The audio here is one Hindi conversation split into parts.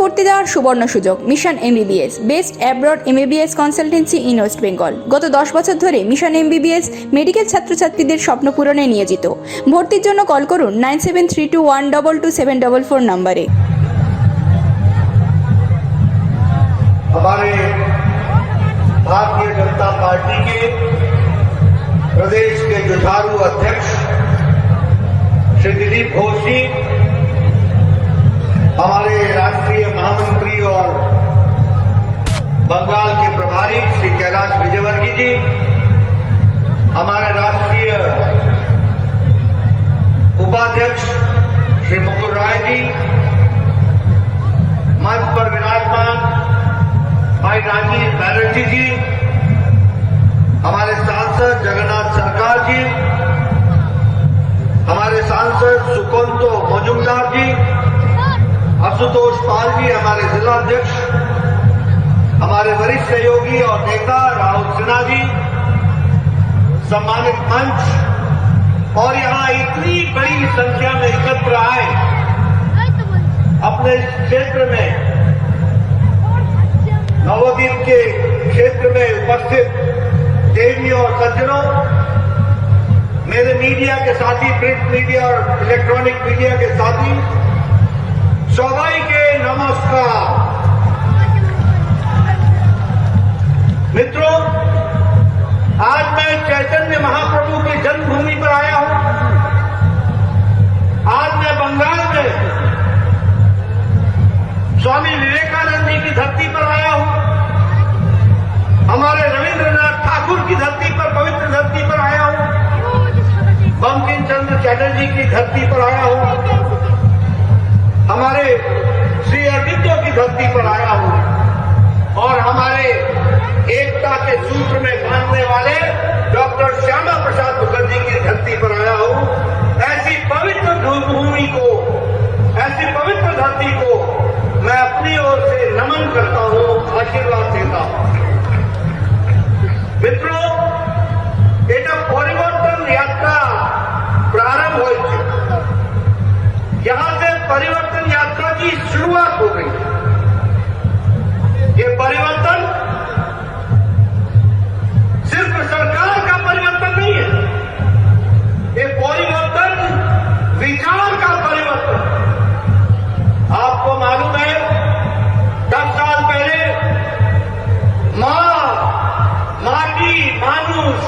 পড়তে যাওয়ার সুবর্ণ সুযোগ। Mission MBBS, best abroad MBBS consultancy in West Bengal. গত 10 বছর ধরে মিশন এমবিবিএস মেডিকেল ছাত্রছাত্রীদের স্বপ্ন পূরণে নিয়োজিত। ভর্তির জন্য কল করুন 9732122744 নম্বরে। हमारे भारतीय जनता पार्टी के प्रदेश के जुझारू अध्यक्ष श्री दिलीप घोष जी, हमारे राष्ट्रीय महामंत्री और बंगाल के प्रभारी श्री कैलाश विजयवर्गीय जी, हमारे राष्ट्रीय उपाध्यक्ष श्री मुकुल राय जी, मंच पर विराजमान भाई राजीव बैनर्जी जी, हमारे सांसद जगन्नाथ सरकार जी, हमारे सांसद सुकंतो मजुमदार जी, आशुतोष पाल जी, हमारे जिला अध्यक्ष, हमारे वरिष्ठ सहयोगी और नेता राहुल सिन्हा जी, सम्मानित मंच और यहाँ इतनी बड़ी संख्या में एकत्र आए अपने क्षेत्र में नवोदीप के क्षेत्र में उपस्थित देवी और सज्जनों, मेरे मीडिया के साथी, प्रिंट मीडिया और इलेक्ट्रॉनिक मीडिया के साथी, सबाई के नमस्कार। मित्रों, आज मैं चैतन्य महाप्रभु की जन्मभूमि पर आया हूं। आज मैं बंगाल में स्वामी विवेकानंद जी की धरती पर आया हूं। हमारे रविंद्रनाथ ठाकुर की धरती पर, पवित्र धरती पर आया हूं। बंकिम चंद्र चटर्जी की धरती पर आया हूं। हमारे श्री अरविंदो की धरती पर आया हूं और हमारे एकता के सूत्र में बांधने वाले डॉक्टर श्यामा प्रसाद मुखर्जी की धरती पर आया हूं। ऐसी पवित्र भूमि को, ऐसी पवित्र धरती को मैं अपनी ओर से नमन करता हूं, आशीर्वाद देता हूं। मित्रों, এটা परिवर्तन यात्रा प्रारंभ हो चुकी। यहां से परिवर्तन यात्रा की शुरुआत हो गई। ये परिवर्तन सिर्फ सरकार का परिवर्तन नहीं है, ये परिवर्तन विचार का परिवर्तन। आपको मालूम है 10 साल पहले माटी, मानुष,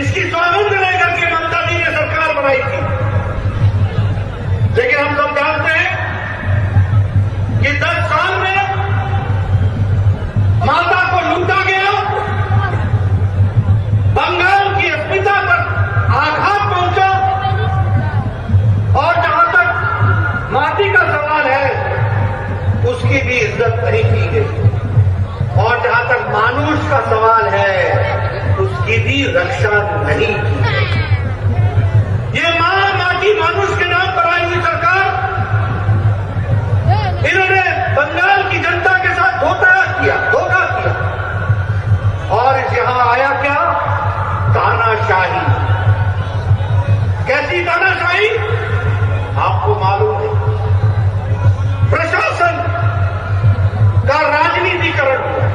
इसकी स्वामित्व लेकर के ममता जी ने सरकार बनाई थी। लेकिन हम सब जानते हैं कि 10 साल में माता को लूटा गया, बंगाल की अस्मिता पर आघात पहुंचा और जहां तक माटी का सवाल है उसकी भी इज्जत नहीं की गई और जहां तक मानुष का सवाल है उसकी भी रक्षा नहीं की गई। ये माटी मानुष के नाम पर आई हुई सरकार, इन्होंने बंगाल की जनता के साथ धोखा किया और यहां आया क्या? तानाशाही। कैसी तानाशाही? आपको मालूम है, प्रशासन का राजनीतिकरण हुआ,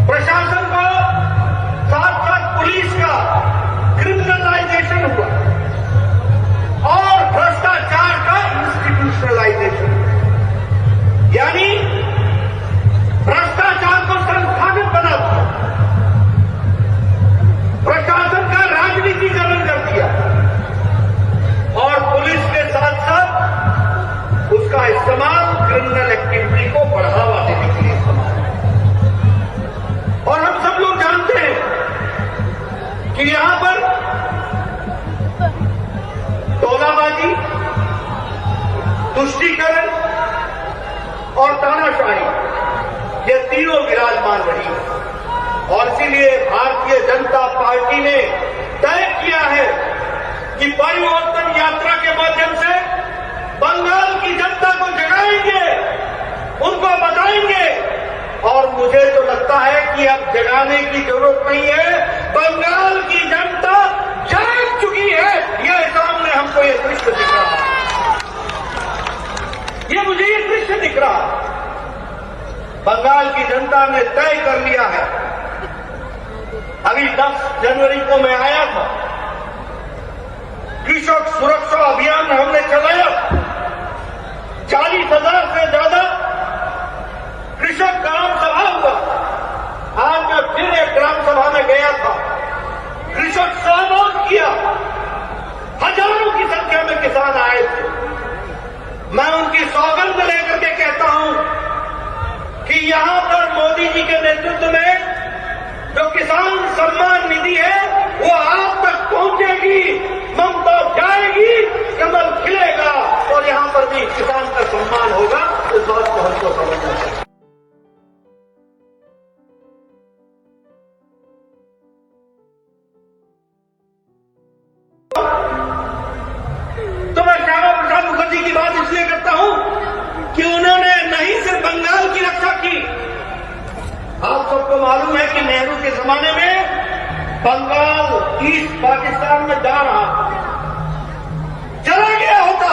प्रशासन को साथ साथ पुलिस का क्रिमिनलाइजेशन हुआ और भ्रष्टाचार का इंस्टीट्यूशनलाइजेशन, यानी भ्रष्टाचार को संस्थागत बना दिया, प्रशासन का राजनीतिकरण कर दिया और पुलिस के साथ साथ उसका इस्तेमाल क्रिमिनल एक्टिविटी को बढ़ावा देने के लिए इस्तेमाल। और हम सब लोग जानते हैं कि यहां पर तोलाबाजी, तुष्टीकरण और तानाशाही, ये तीनों विराजमान रही है और इसीलिए भारतीय जनता पार्टी ने तय किया है कि परिवर्तन यात्रा के माध्यम से बंगाल की जनता को जगाएंगे, उनको बताएंगे और मुझे तो लगता है कि अब जगाने की जरूरत नहीं है, बंगाल की जनता जाग चुकी है। ये सामने हमको ये दृश्य दिख रहा है। बंगाल की जनता ने तय कर लिया है। अभी 10 जनवरी को मैं आया था, कृषक सुरक्षा अभियान हमने चलाया, 40,000 से ज्यादा कृषक ग्राम सभा हुआ। आज मैं फिर एक ग्राम सभा में गया था, कृषक सहयोग किया, हजारों की संख्या में किसान आए थे। मैं उनकी सौगंध लेकर के कहता हूं कि यहां पर मोदी जी के नेतृत्व में जो किसान सम्मान निधि है वो आप तक पहुंचेगी, ममता जाएगी, कमल खिलेगा और यहां पर भी किसान का सम्मान होगा। इस बात को हमको समझना चाहिए। तो मैं श्यामा प्रसाद मुखर्जी की बात इसलिए करता हूं कि उन्होंने नहीं सिर्फ बंगाल की रक्षा की। आप सबको मालूम है कि नेहरू के जमाने में बंगाल ईस्ट पाकिस्तान में जा रहा था, चला गया होता,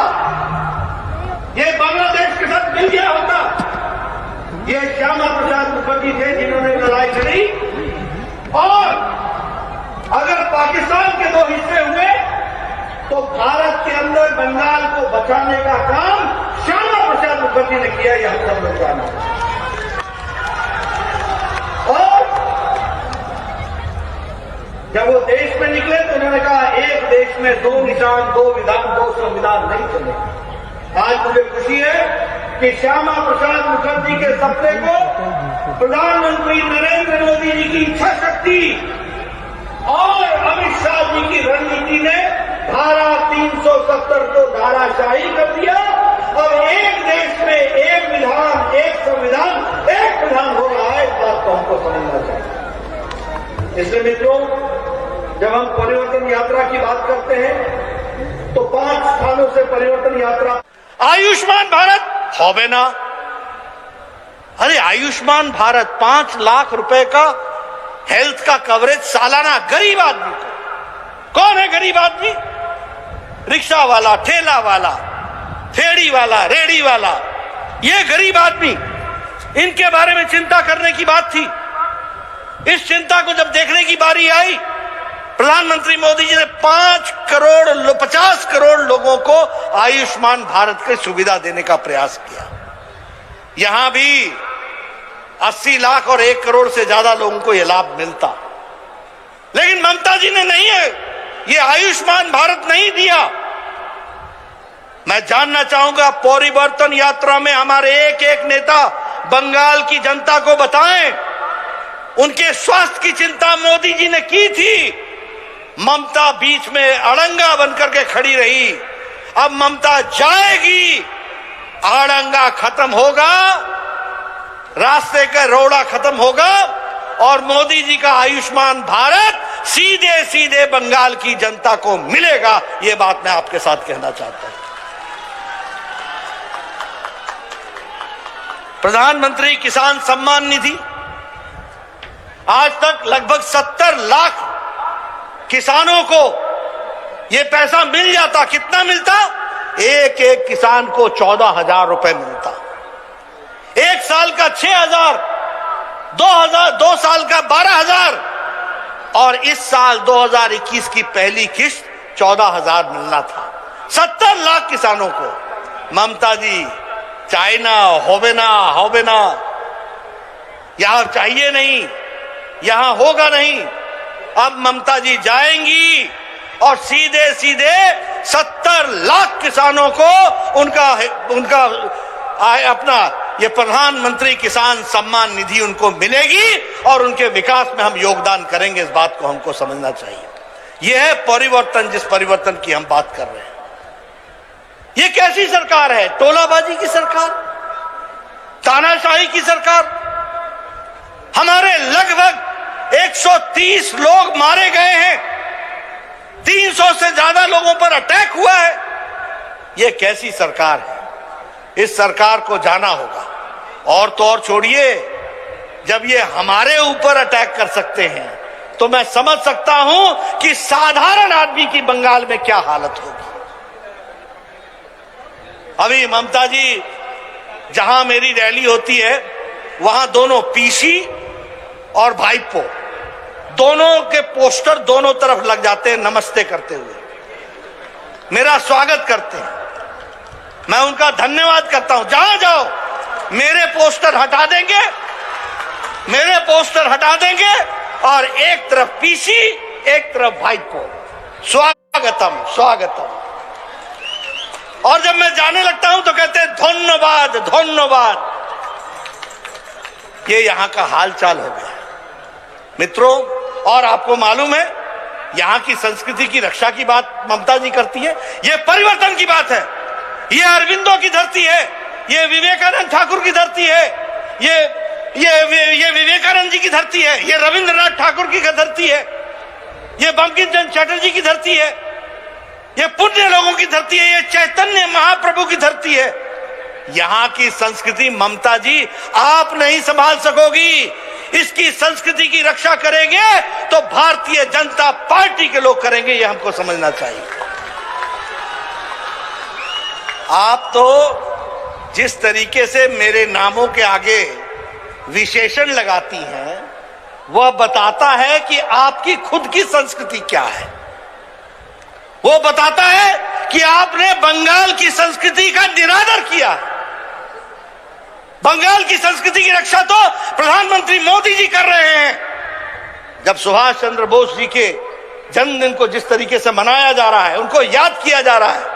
ये बांग्लादेश के साथ मिल गया होता। ये श्यामा प्रसाद मुखर्जी थे जिन्होंने लड़ाई लड़ी, और अगर पाकिस्तान के 2 हिस्से हुए तो भारत के अंदर बंगाल को बचाने का काम श्यामा प्रसाद मुखर्जी ने किया। यह हम सब लोग जानते हैं। और जब वो देश में निकले तो उन्होंने कहा एक देश में 2 निशान, 2 विधान, 2 संविधान नहीं चले। आज मुझे खुशी है कि श्यामा प्रसाद मुखर्जी के सपने को प्रधानमंत्री नरेंद्र मोदी जी की इच्छा शक्ति और अमित शाह जी की रणनीति ने धारा 370 को धाराशाही कर दिया और एक देश में एक विधान, एक संविधान, एक प्रधान हो रहा है। इस बात को हमको समझना चाहिए। इसलिए मित्रों, जब हम परिवर्तन यात्रा की बात करते हैं तो 5 स्थानों से परिवर्तन यात्रा। आयुष्मान भारत होवे ना, अरे आयुष्मान भारत 5 लाख रुपए का हेल्थ का कवरेज सालाना गरीब आदमी को। कौन है गरीब आदमी? रिक्शा वाला, ठेला वाला, फेड़ी वाला, रेड़ी वाला, ये गरीब आदमी। इनके बारे में चिंता करने की बात थी। इस चिंता को जब देखने की बारी आई, प्रधानमंत्री मोदी जी ने 50 करोड़ लोगों को आयुष्मान भारत की सुविधा देने का प्रयास किया। यहां भी 80 लाख और 1 करोड़ से ज्यादा लोगों को यह लाभ मिलता, लेकिन ममता जी ने नहीं है, ये आयुष्मान भारत नहीं दिया। मैं जानना चाहूंगा परिवर्तन यात्रा में हमारे एक एक नेता बंगाल की जनता को बताएं, उनके स्वास्थ्य की चिंता मोदी जी ने की थी। ममता बीच में अड़ंगा बनकर के खड़ी रही। अब ममता जाएगी, अड़ंगा खत्म होगा, रास्ते का रोड़ा खत्म होगा और मोदी जी का आयुष्मान भारत सीधे सीधे बंगाल की जनता को मिलेगा। यह बात मैं आपके साथ कहना चाहता हूं। प्रधानमंत्री किसान सम्मान निधि, आज तक लगभग 70 लाख किसानों को यह पैसा मिल जाता। कितना मिलता? एक एक किसान को 14,000 रुपए मिलता। 1 साल का 6,000, 2 साल का 12,000 और इस साल 2021 की पहली किस्त 14,000 मिलना था 70 लाख किसानों को। ममता जी चाइना होवे ना, यहां चाहिए नहीं, यहां होगा नहीं। अब ममता जी जाएंगी और सीधे सीधे 70 लाख किसानों को उनका अपना ये प्रधानमंत्री किसान सम्मान निधि उनको मिलेगी और उनके विकास में हम योगदान करेंगे। इस बात को हमको समझना चाहिए। यह है परिवर्तन, जिस परिवर्तन की हम बात कर रहे हैं। ये कैसी सरकार है? टोलाबाजी की सरकार, तानाशाही की सरकार। हमारे लगभग 130 लोग मारे गए हैं, 300 से ज्यादा लोगों पर अटैक हुआ है। यह कैसी सरकार है? इस सरकार को जाना होगा। और तो और छोड़िए, जब ये हमारे ऊपर अटैक कर सकते हैं तो मैं समझ सकता हूं कि साधारण आदमी की बंगाल में क्या हालत होगी। अभी ममता जी जहां मेरी रैली होती है वहां दोनों पीसी और भाईपो दोनों के पोस्टर दोनों तरफ लग जाते हैं नमस्ते करते हुए, मेरा स्वागत करते हैं। मैं उनका धन्यवाद करता हूं। जहां जाओ मेरे पोस्टर हटा देंगे, मेरे पोस्टर हटा देंगे और एक तरफ पीसी एक तरफ भाईपो, स्वागतम स्वागतम। और जब मैं जाने लगता हूं तो कहते हैं धन्यवाद धन्यवाद। ये यहां का हालचाल हो गया मित्रों। और आपको मालूम है यहां की संस्कृति की रक्षा की बात ममता जी करती है, ये परिवर्तन की बात है। ये अरविंदो की धरती है, ये विवेकानंद ठाकुर की धरती है, ये विवेकानंद जी की धरती है, ये रविंद्रनाथ ठाकुर की धरती है, ये बंकिम चंद्र चटर्जी की धरती है, ये पुण्य लोगों की धरती है, ये चैतन्य महाप्रभु की धरती है। यहां की संस्कृति ममता जी आप नहीं संभाल सकोगी। इसकी संस्कृति की रक्षा करेंगे तो भारतीय जनता पार्टी के लोग करेंगे, ये हमको समझना चाहिए। आप तो जिस तरीके से मेरे नामों के आगे विशेषण लगाती हैं वह बताता है कि आपकी खुद की संस्कृति क्या है। वो बताता है कि आपने बंगाल की संस्कृति का निरादर किया। बंगाल की संस्कृति की रक्षा तो प्रधानमंत्री मोदी जी कर रहे हैं। जब सुभाष चंद्र बोस जी के जन्मदिन को जिस तरीके से मनाया जा रहा है, उनको याद किया जा रहा है।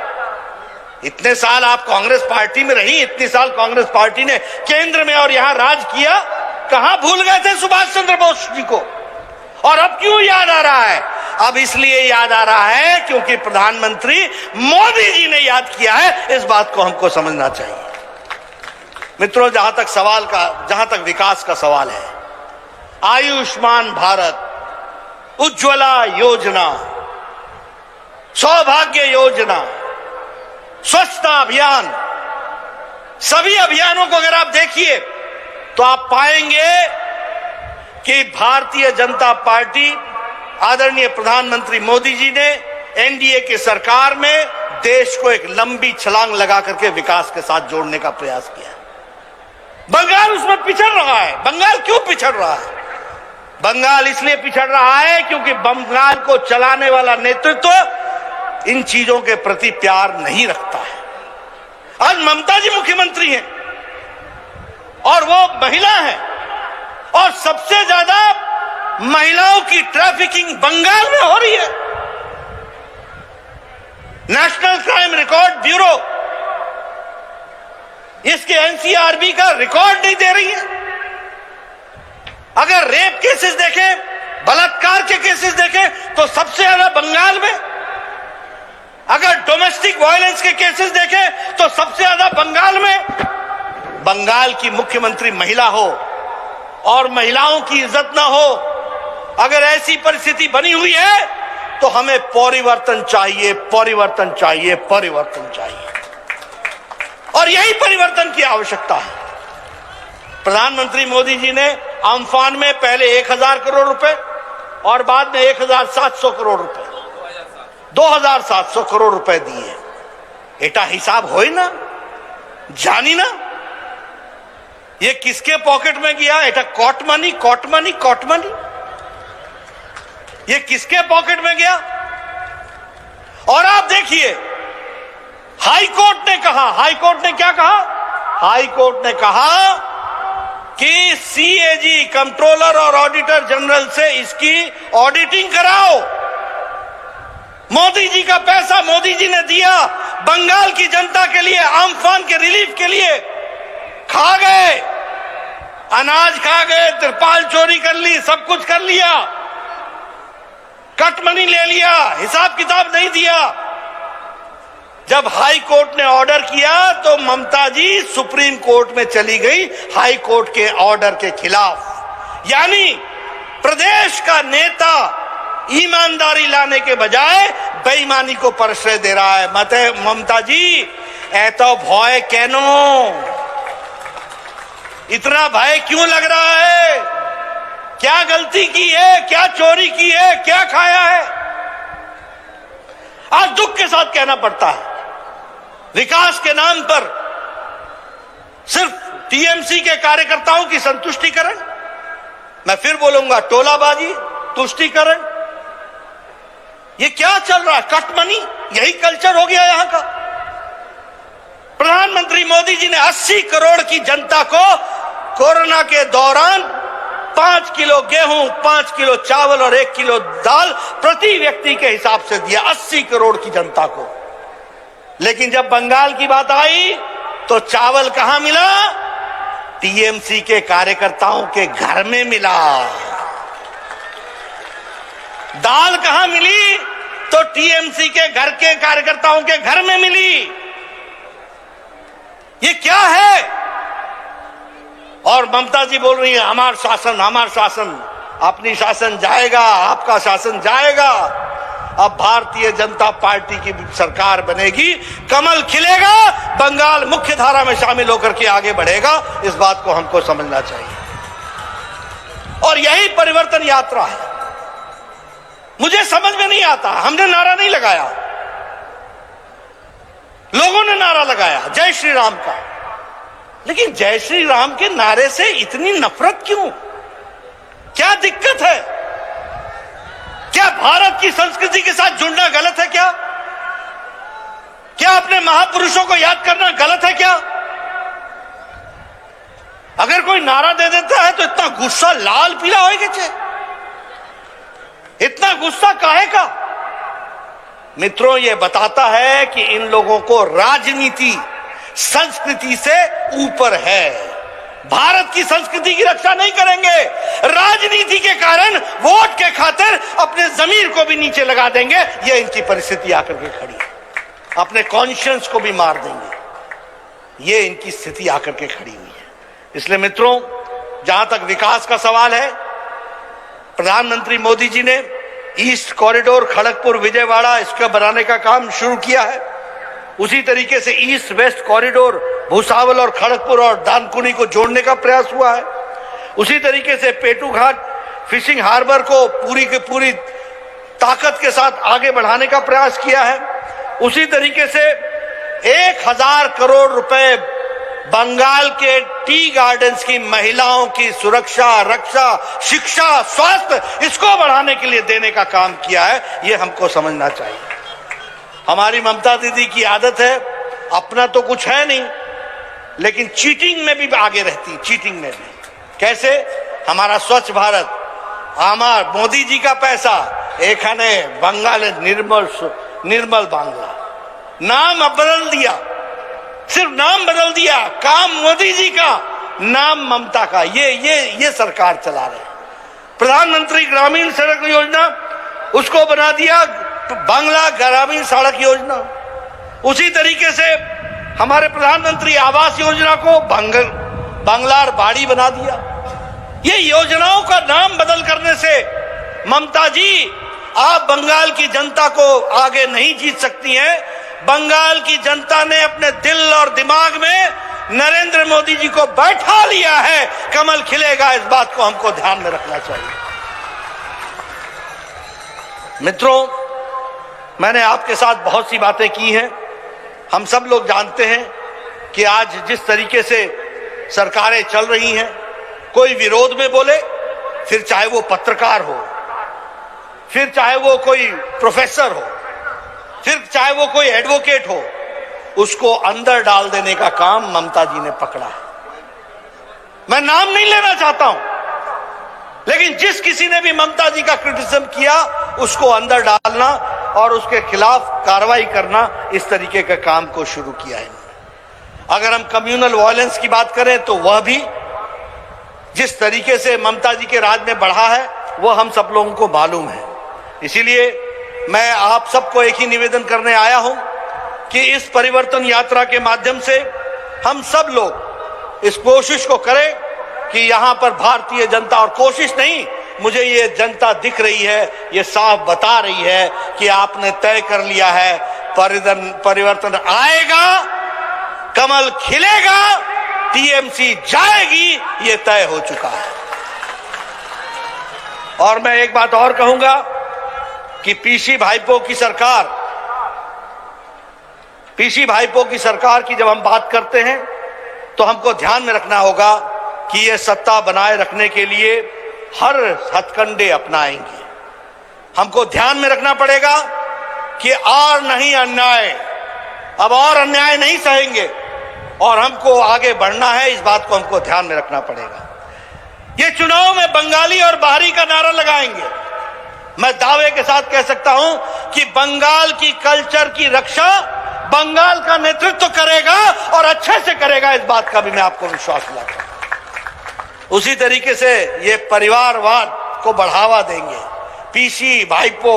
इतने साल आप कांग्रेस पार्टी में रही, इतने साल कांग्रेस पार्टी ने केंद्र में और यहां राज किया, कहां भूल गए थे सुभाष चंद्र बोस जी को? और अब क्यों याद आ रहा है? अब इसलिए याद आ रहा है क्योंकि प्रधानमंत्री मोदी जी ने याद किया है। इस बात को हमको समझना चाहिए मित्रों। जहां तक विकास का सवाल है, आयुष्मान भारत, उज्ज्वला योजना, सौभाग्य योजना, स्वच्छता अभियान, सभी अभियानों को अगर आप देखिए तो आप पाएंगे कि भारतीय जनता पार्टी, आदरणीय प्रधानमंत्री मोदी जी ने एनडीए की सरकार में देश को एक लंबी छलांग लगा करके विकास के साथ जोड़ने का प्रयास किया। बंगाल उसमें पिछड़ रहा है। बंगाल क्यों पिछड़ रहा है? बंगाल इसलिए पिछड़ रहा है क्योंकि बंगाल को चलाने वाला नेतृत्व इन चीजों के प्रति प्यार नहीं रखता है। आज ममता जी मुख्यमंत्री हैं और वो महिला है, और सबसे ज्यादा महिलाओं की ट्रैफिकिंग बंगाल में हो रही है। नेशनल क्राइम रिकॉर्ड ब्यूरो इसके एनसीआरबी का रिकॉर्ड नहीं दे रही है। अगर रेप केसेस देखें, बलात्कार के केसेस देखें तो सबसे ज्यादा बंगाल में। अगर डोमेस्टिक वायलेंस के केसेस देखें तो सबसे ज्यादा बंगाल में। बंगाल की मुख्यमंत्री महिला हो और महिलाओं की इज्जत ना हो, अगर ऐसी परिस्थिति बनी हुई है तो हमें परिवर्तन चाहिए, परिवर्तन चाहिए, परिवर्तन चाहिए। और यही परिवर्तन की आवश्यकता है। प्रधानमंत्री मोदी जी ने अम्फान में पहले 1000 करोड़ रुपए और बाद में 1700 करोड़ रुपए, 2700 करोड़ रुपए दिए। एटा हिसाब होई ना, जानी ना ये किसके पॉकेट में गया? एटा caught money, caught money, caught money. ये किसके पॉकेट में गया? और आप देखिए हाई कोर्ट ने कहा, हाई कोर्ट ने क्या कहा? हाई कोर्ट ने कहा कि सीएजी, कंट्रोलर और ऑडिटर जनरल से इसकी ऑडिटिंग कराओ। मोदी जी का पैसा मोदी जी ने दिया बंगाल की जनता के लिए, अम्फान के रिलीफ के लिए। खा गए, अनाज खा गए, तिरपाल चोरी कर ली, सब कुछ कर लिया, कट मनी ले लिया, हिसाब किताब नहीं दिया। जब हाई कोर्ट ने ऑर्डर किया तो ममता जी सुप्रीम कोर्ट में चली गई हाई कोर्ट के ऑर्डर के खिलाफ। यानी प्रदेश का नेता ईमानदारी लाने के बजाय बेईमानी को प्रश्रय दे रहा है। ममता जी ऐतो भय केनो, इतना भय क्यों लग रहा है? क्या गलती की है? क्या चोरी की है? क्या खाया है? आज दुख के साथ कहना पड़ता है, विकास के नाम पर सिर्फ टीएमसी के कार्यकर्ताओं की संतुष्टिकरण, मैं फिर बोलूंगा टोलाबाजी, तुष्टीकरण, ये क्या चल रहा है? कट मनी, यही कल्चर हो गया यहां का। प्रधानमंत्री मोदी जी ने 80 करोड़ की जनता को कोरोना के दौरान 5 किलो गेहूं, 5 किलो चावल और 1 किलो दाल प्रति व्यक्ति के हिसाब से दिया, 80 करोड़ की जनता को। लेकिन जब बंगाल की बात आई तो चावल कहां मिला? टीएमसी के कार्यकर्ताओं के घर में मिला। दाल कहां मिली? तो टीएमसी के घर के कार्यकर्ताओं के घर में मिली। ये क्या है? और ममता जी बोल रही है हमारा शासन, हमारा शासन। अपनी शासन जाएगा, आपका शासन जाएगा। अब भारतीय जनता पार्टी की सरकार बनेगी, कमल खिलेगा, बंगाल मुख्य धारा में शामिल होकर के आगे बढ़ेगा। इस बात को हमको समझना चाहिए और यही परिवर्तन यात्रा है। मुझे समझ में नहीं आता, हमने नारा नहीं लगाया, लोगों ने नारा लगाया जय श्री राम का। लेकिन जय श्री राम के नारे से इतनी नफरत क्यों? क्या दिक्कत है? क्या भारत की संस्कृति के साथ जुड़ना गलत है क्या? क्या अपने महापुरुषों को याद करना गलत है क्या? अगर कोई नारा दे देता है तो इतना गुस्सा लाल पीला होएगा, इतना गुस्सा काहे का? मित्रों, यह बताता है कि इन लोगों को राजनीति संस्कृति से ऊपर है। भारत की संस्कृति की रक्षा नहीं करेंगे, राजनीति के कारण वोट के खातिर अपने जमीर को भी नीचे लगा देंगे। यह इनकी परिस्थिति आकर के खड़ी है, अपने कॉन्शियंस को भी मार देंगे। यह इनकी स्थिति आकर के खड़ी हुई है। इसलिए मित्रों, जहां तक विकास का सवाल है, प्रधानमंत्री मोदी जी ने ईस्ट कॉरिडोर खड़गपुर विजयवाड़ा इसका बनाने का काम शुरू किया है। उसी तरीके से ईस्ट वेस्ट कॉरिडोर भूसावल और खड़गपुर और दानकुनी को जोड़ने का प्रयास हुआ है। उसी तरीके से पेटू घाट फिशिंग हार्बर को पूरी की पूरी ताकत के साथ आगे बढ़ाने का प्रयास किया है। उसी तरीके से 1000 करोड़ रुपए बंगाल के टी गार्डन्स की महिलाओं की सुरक्षा, रक्षा, शिक्षा, स्वास्थ्य, इसको बढ़ाने के लिए देने का काम किया है। यह हमको समझना चाहिए। हमारी ममता दीदी की आदत है, अपना तो कुछ है नहीं लेकिन चीटिंग में भी आगे रहती, चीटिंग में भी। कैसे? हमारा स्वच्छ भारत, हमारा मोदी जी का पैसा, एखाने बंगाल निर्मल बांग्ला, नाम अब बदल दिया, सिर्फ नाम बदल दिया, काम मोदी जी का, नाम ममता का। ये सरकार चला रहे। प्रधानमंत्री ग्रामीण सड़क योजना, उसको बना दिया बांग्ला ग्रामीण सड़क योजना। उसी तरीके से हमारे प्रधानमंत्री आवास योजना को बांग्लार बाड़ी बना दिया। ये योजनाओं का नाम बदल करने से ममता जी, आप बंगाल की जनता को आगे नहीं जीत सकती हैं। बंगाल की जनता ने अपने दिल और दिमाग में नरेंद्र मोदी जी को बैठा लिया है। कमल खिलेगा, इस बात को हमको ध्यान में रखना चाहिए। मित्रों, मैंने आपके साथ बहुत सी बातें की हैं। हम सब लोग जानते हैं कि आज जिस तरीके से सरकारें चल रही हैं, कोई विरोध में बोले, फिर चाहे वो पत्रकार हो, फिर चाहे वो कोई प्रोफेसर हो, फिर चाहे वो कोई एडवोकेट हो, उसको अंदर डाल देने का काम ममता जी ने पकड़ा है। मैं नाम नहीं लेना चाहता हूं, लेकिन जिस किसी ने भी ममता जी का क्रिटिसिज्म किया, उसको अंदर डालना और उसके खिलाफ कार्रवाई करना, इस तरीके के काम को शुरू किया है। अगर हम कम्युनल वायलेंस की बात करें तो वह भी जिस तरीके से ममता जी के राज में बढ़ा है, वह हम सब लोगों को मालूम है। इसीलिए मैं आप सबको एक ही निवेदन करने आया हूं कि इस परिवर्तन यात्रा के माध्यम से हम सब लोग इस कोशिश को करें कि यहां पर भारतीय जनता, और कोशिश नहीं, मुझे ये जनता दिख रही है, ये साफ बता रही है कि आपने तय कर लिया है परिवर्तन आएगा, कमल खिलेगा, टीएमसी जाएगी, ये तय हो चुका है। और मैं एक बात और कहूंगा कि पीसी भाइपों की सरकार की जब हम बात करते हैं तो हमको ध्यान में रखना होगा कि ये सत्ता बनाए रखने के लिए हर हथकंडे अपनाएंगे। हमको ध्यान में रखना पड़ेगा कि और नहीं अन्याय, अब और अन्याय नहीं सहेंगे और हमको आगे बढ़ना है, इस बात को हमको ध्यान में रखना पड़ेगा। ये चुनाव में बंगाली और बाहरी का नारा लगाएंगे। मैं दावे के साथ कह सकता हूं कि बंगाल की कल्चर की रक्षा बंगाल का नेतृत्व करेगा और अच्छे से करेगा, इस बात का भी मैं आपको विश्वास दिलाता हूं। उसी तरीके से ये परिवारवाद को बढ़ावा देंगे। पीसी, भाईपो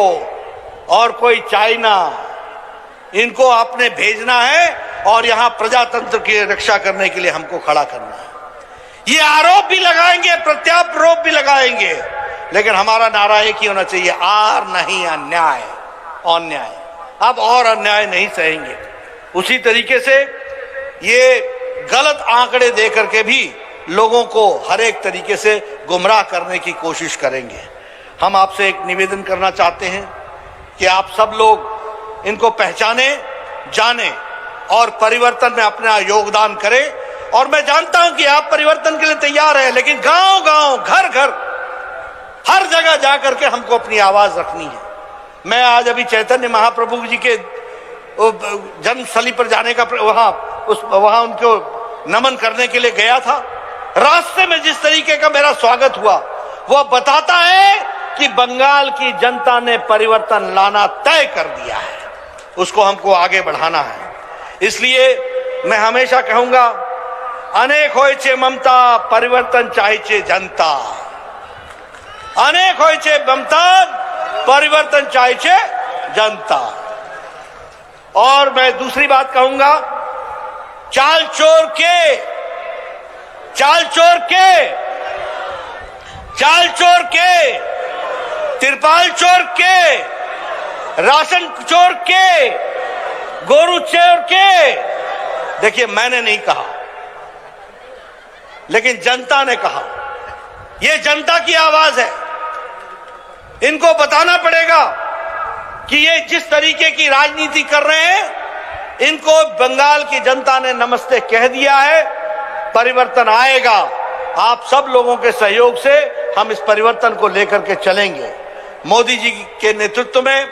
और कोई चाइना, इनको आपने भेजना है और यहां प्रजातंत्र की रक्षा करने के लिए हमको खड़ा करना है। ये आरोप भी लगाएंगे, प्रत्यारोप भी लगाएंगे, लेकिन हमारा नारा एक ही होना चाहिए, आर नहीं अन्याय, अन्याय। अब और अन्याय नहीं सहेंगे। उसी तरीके से ये गलत आंकड़े देकर के भी लोगों को हर एक तरीके से गुमराह करने की कोशिश करेंगे। हम आपसे एक निवेदन करना चाहते हैं कि आप सब लोग इनको पहचाने, जाने और परिवर्तन में अपना योगदान करें। और मैं जानता हूं कि आप परिवर्तन के लिए तैयार हैं, लेकिन गांव गांव, घर घर, हर जगह जाकर के हमको अपनी आवाज रखनी है। मैं आज अभी चैतन्य महाप्रभु जी के जन्मस्थली पर जाने का वहां उनको नमन करने के लिए गया था। रास्ते में जिस तरीके का मेरा स्वागत हुआ, वह बताता है कि बंगाल की जनता ने परिवर्तन लाना तय कर दिया है, उसको हमको आगे बढ़ाना है। इसलिए मैं हमेशा कहूंगा, अनेक होय छे ममता, परिवर्तन चाहे छे जनता। अनेक होय छे ममता, परिवर्तन चाहे छे जनता। और मैं दूसरी बात कहूंगा, चाल चोर के, तिरपाल चोर के, राशन चोर के, गोरू चोर के, देखिए मैंने नहीं कहा, लेकिन जनता ने कहा। यह जनता की आवाज है। इनको बताना पड़ेगा कि ये जिस तरीके की राजनीति कर रहे हैं, इनको बंगाल की जनता ने नमस्ते कह दिया है। परिवर्तन आएगा। आप सब लोगों के सहयोग से हम इस परिवर्तन को लेकर के चलेंगे। मोदी जी के नेतृत्व में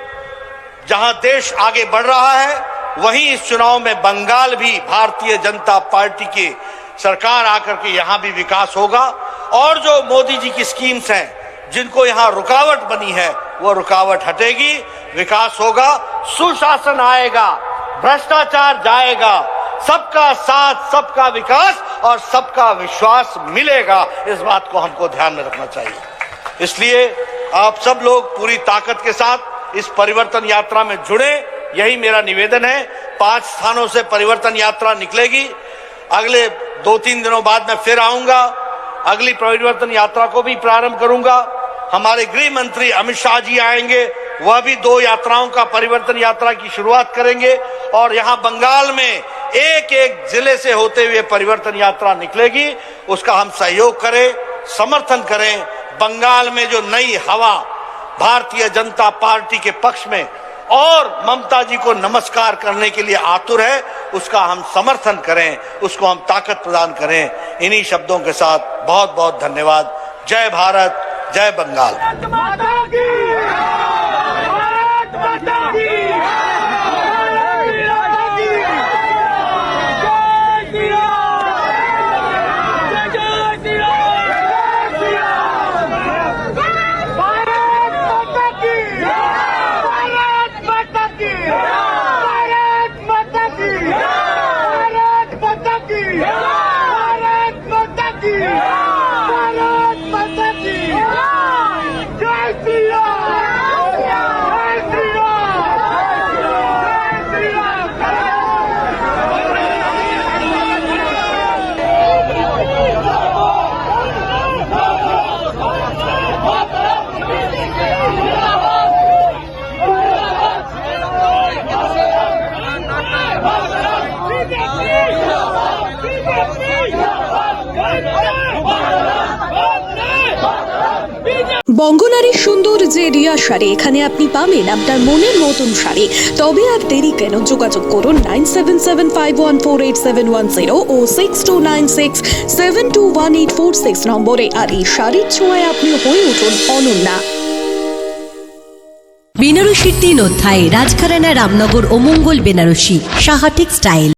जहां देश आगे बढ़ रहा है, वहीं इस चुनाव में बंगाल भी भारतीय जनता पार्टी की सरकार आकर के यहां भी विकास होगा। और जो मोदी जी की स्कीम्स हैं, जिनको यहां रुकावट बनी है, वो रुकावट हटेगी, विकास होगा, सुशासन आएगा, भ्रष्टाचार जाएगा, सबका साथ, सबका विकास और सबका विश्वास मिलेगा। इस बात को हमको ध्यान में रखना चाहिए। इसलिए आप सब लोग पूरी ताकत के साथ इस परिवर्तन यात्रा में जुड़े, यही मेरा निवेदन है। 5 स्थानों से परिवर्तन यात्रा निकलेगी। अगले 2-3 दिनों बाद मैं फिर आऊंगा, अगली परिवर्तन यात्रा को भी प्रारंभ करूंगा। हमारे गृह मंत्री अमित शाह जी आएंगे, वह भी 2 यात्राओं का परिवर्तन यात्रा की शुरुआत करेंगे। और यहां बंगाल में एक एक जिले से होते हुए परिवर्तन यात्रा निकलेगी। उसका हम सहयोग करें, समर्थन करें। बंगाल में जो नई हवा भारतीय जनता पार्टी के पक्ष में और ममता जी को नमस्कार करने के लिए आतुर है, उसका हम समर्थन करें, उसको हम ताकत प्रदान करें। इन्हीं शब्दों के साथ बहुत बहुत धन्यवाद। जय भारत, जय बंगाल। বঙ্গনারীর সুন্দর যে রিয়া শাড়ি, এখানে আপনি পাবেন আপনার মনের মতন শাড়ি। তবে আর দেরি কেন, যোগাযোগ করুন 9775148710 ও 6296721846 নম্বরে। আর এই শাড়ির ছোঁয়ায় আপনি হয়ে উঠুন অনন্যা। বেনারসির 3 অধ্যায়, রাজঘরানা, রামনগর ও মঙ্গল বেনারসি, সাহা টেক্সটাইল।